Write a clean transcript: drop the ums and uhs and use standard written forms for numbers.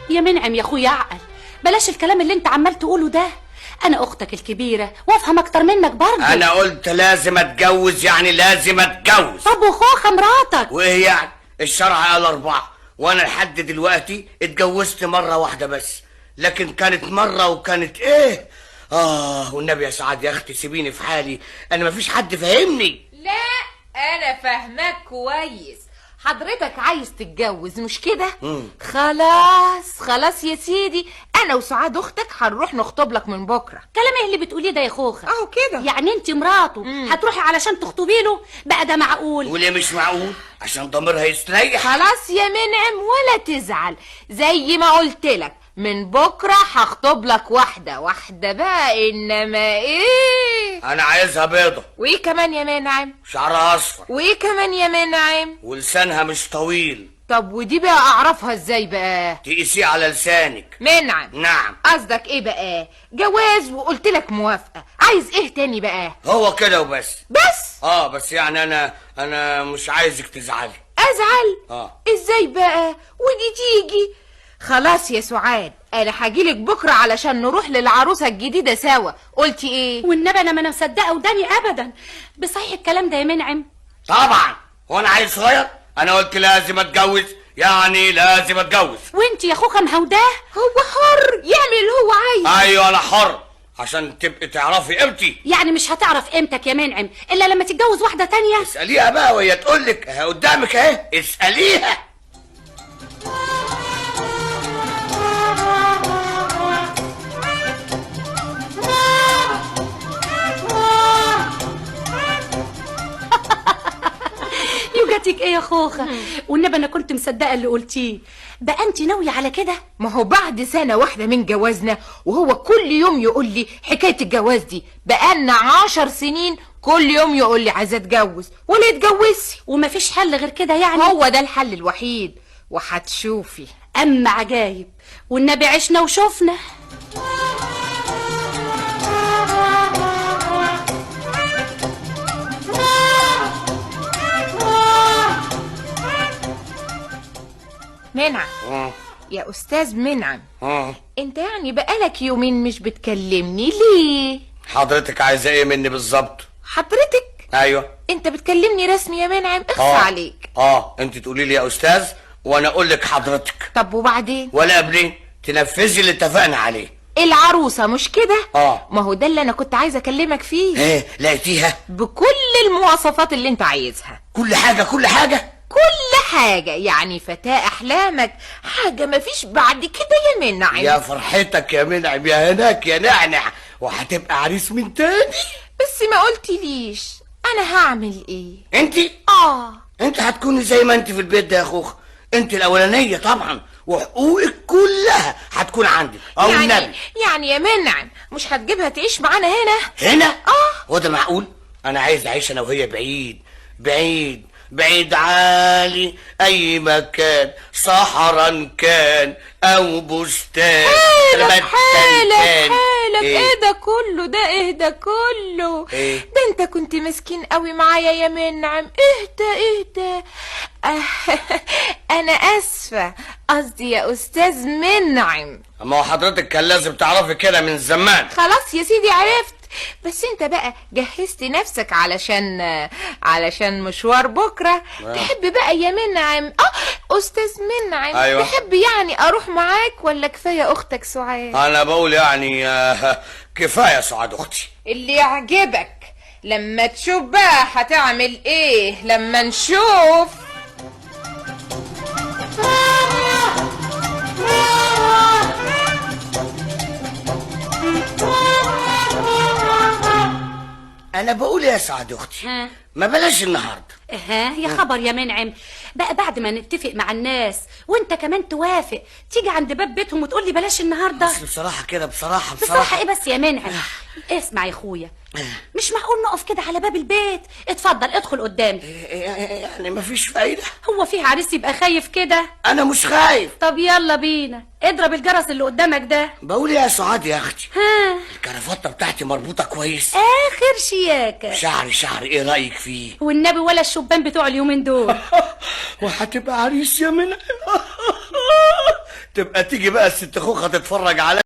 يا منعم يا اخويا اعقل، بلاش الكلام اللي انت عمال تقوله ده. انا اختك الكبيره وافهم اكتر منك برضه. انا قلت لازم اتجوز، يعني لازم اتجوز. طب وخوخه مراتك؟ وايه يعني؟ الشرع قال 4 وانا لحد دلوقتي اتجوزت مرة واحدة بس، لكن كانت مرة وكانت ايه. والنبي يا سعاد يا اختي سيبيني في حالي، انا مفيش حد فاهمني. لا انا فاهمك كويس، حضرتك عايز تتجوز مش كده؟ خلاص يا سيدي، انا وسعاد اختك هنروح نخطب لك من بكره. كلام ايه اللي بتقوليه ده يا خوخه؟ اهو كده. يعني انت مراته هتروحي علشان تخطبي له بقى؟ ده معقول؟ وليه مش معقول؟ عشان ضميرها يستريح. خلاص يا منعم ولا تزعل، زي ما قلت لك من بكره هخطب لك واحده بقى، انما ايه؟ انا عايزها بيضة. وايه كمان يا منعم؟ شعرها اصفر. وايه كمان يا منعم؟ ولسانها مش طويل. طب ودي بقى اعرفها ازاي بقى؟ تقيسيه على لسانك. منعم. نعم. قصدك ايه بقى؟ جواز وقلت لك موافقه، عايز ايه تاني بقى؟ هو كده وبس. بس بس يعني انا مش عايزك تزعلي. ازعل؟ ازاي بقى ودي تيجي؟ خلاص يا سعاد، انا هجيلك بكره علشان نروح للعروسه الجديده سوا. قلتي ايه؟ والنبي انا ما مصدقه وداني ابدا. بصحيح الكلام ده يا منعم؟ طبعا. وانا عيل صغير؟ انا قلت لازم اتجوز، يعني لازم اتجوز. وانت يا خوخه مهوداه؟ هو حر يعمل اللي هو عايز. ايوه انا حر، عشان تبقي تعرفي قيمتي. يعني مش هتعرف قيمتك يا منعم الا لما تتجوز واحده تانية؟ اساليها بقى وهي تقولك قدامك اهي، اساليها. يوجتك ايه يا خوخه؟ والنبي انا كنت مصدقه اللي قلتيه. بقى انت ناويه على كده؟ ما هو بعد سنه واحده من جوازنا وهو كل يوم يقول لي حكايه الجواز دي، بقالنا 10 سنين كل يوم يقول لي عايزه اتجوز ولا يتجوزي. ومفيش حل غير كده يعني؟ هو ده الحل الوحيد وهتشوفي. اما عجايب، والنبي عشنا وشوفنا. منعم يا استاذ منعم، انت يعني بقالك يومين مش بتكلمني ليه؟ حضرتك عايزه ايه مني بالظبط؟ حضرتك؟ ايوه. انت بتكلمني رسمي يا منعم؟ اخفى عليك. انت تقولي لي يا استاذ وانا اقول لك حضرتك. طب وبعدين؟ ولا قبلين تنفذي اللي اتفقنا عليه. العروسه مش كده؟ ما هو ده اللي انا كنت عايزه اكلمك فيه. ايه لقيتيها؟ بكل المواصفات اللي انت عايزها. كل حاجه كل حاجة، يعني فتاة أحلامك، حاجة مفيش بعد كده يا منعم. يا فرحتك يا منعم، يا هناك يا نعنع، وهتبقى عريس من تاني. بس ما قلتليش أنا هعمل إيه؟ انتي؟ انت هتكوني زي ما انت في البيت ده يا اخوخ، انت الأولانية طبعا، وحقوقك كلها هتكون عندك. يعني يا منعم مش هتجيبها تعيش معانا هنا؟ وده معقول؟ أنا عايز أعيش أنا وهي بعيد عالي، اي مكان، صحرا كان او بستان. حالك ايه ده كله ده؟ ايه ده كله؟ ده انت كنت مسكين قوي معايا يا منعم. اهدى انا اسفة، قصدي يا استاذ منعم. اما هو حضرتك كان لازم تعرفي كده من زمان. خلاص يا سيدي عرفت، بس انت بقى جهزت نفسك علشان مشوار بكره. تحب بقى يا منعم استاذ منعم؟ أيوة. تحب يعني اروح معاك ولا كفايه اختك سعاد؟ انا بقول يعني كفايه سعاد اختي. اللي يعجبك، لما تشوف بقى هتعمل ايه لما نشوف. انا بقول يا سعاد اختي ما بلاش النهارده. يا خبر يا منعم، بقى بعد ما نتفق مع الناس وانت كمان توافق تيجي عند باب بيتهم وتقول لي بلاش النهارده؟ بس بصراحه كده بصراحه ايه بس يا منعم؟ اسمع يا اخويا، مش معقول نقف كده على باب البيت. اتفضل ادخل قدامي. يعني مفيش فايده؟ هو فيه عريس يبقى خايف كده؟ انا مش خايف. طب يلا بينا، اضرب الجرس اللي قدامك ده. بقول يا سعاد يا اختي، الكرافته بتاعتي مربوطه كويس، اخر شياكه. شعري ايه رايك فيه؟ والنبي ولا الشبان بتوع اليومين دول. وهتبقى عريس يا منعم. تبقى تيجي بقى الست خوخه تتفرج عليا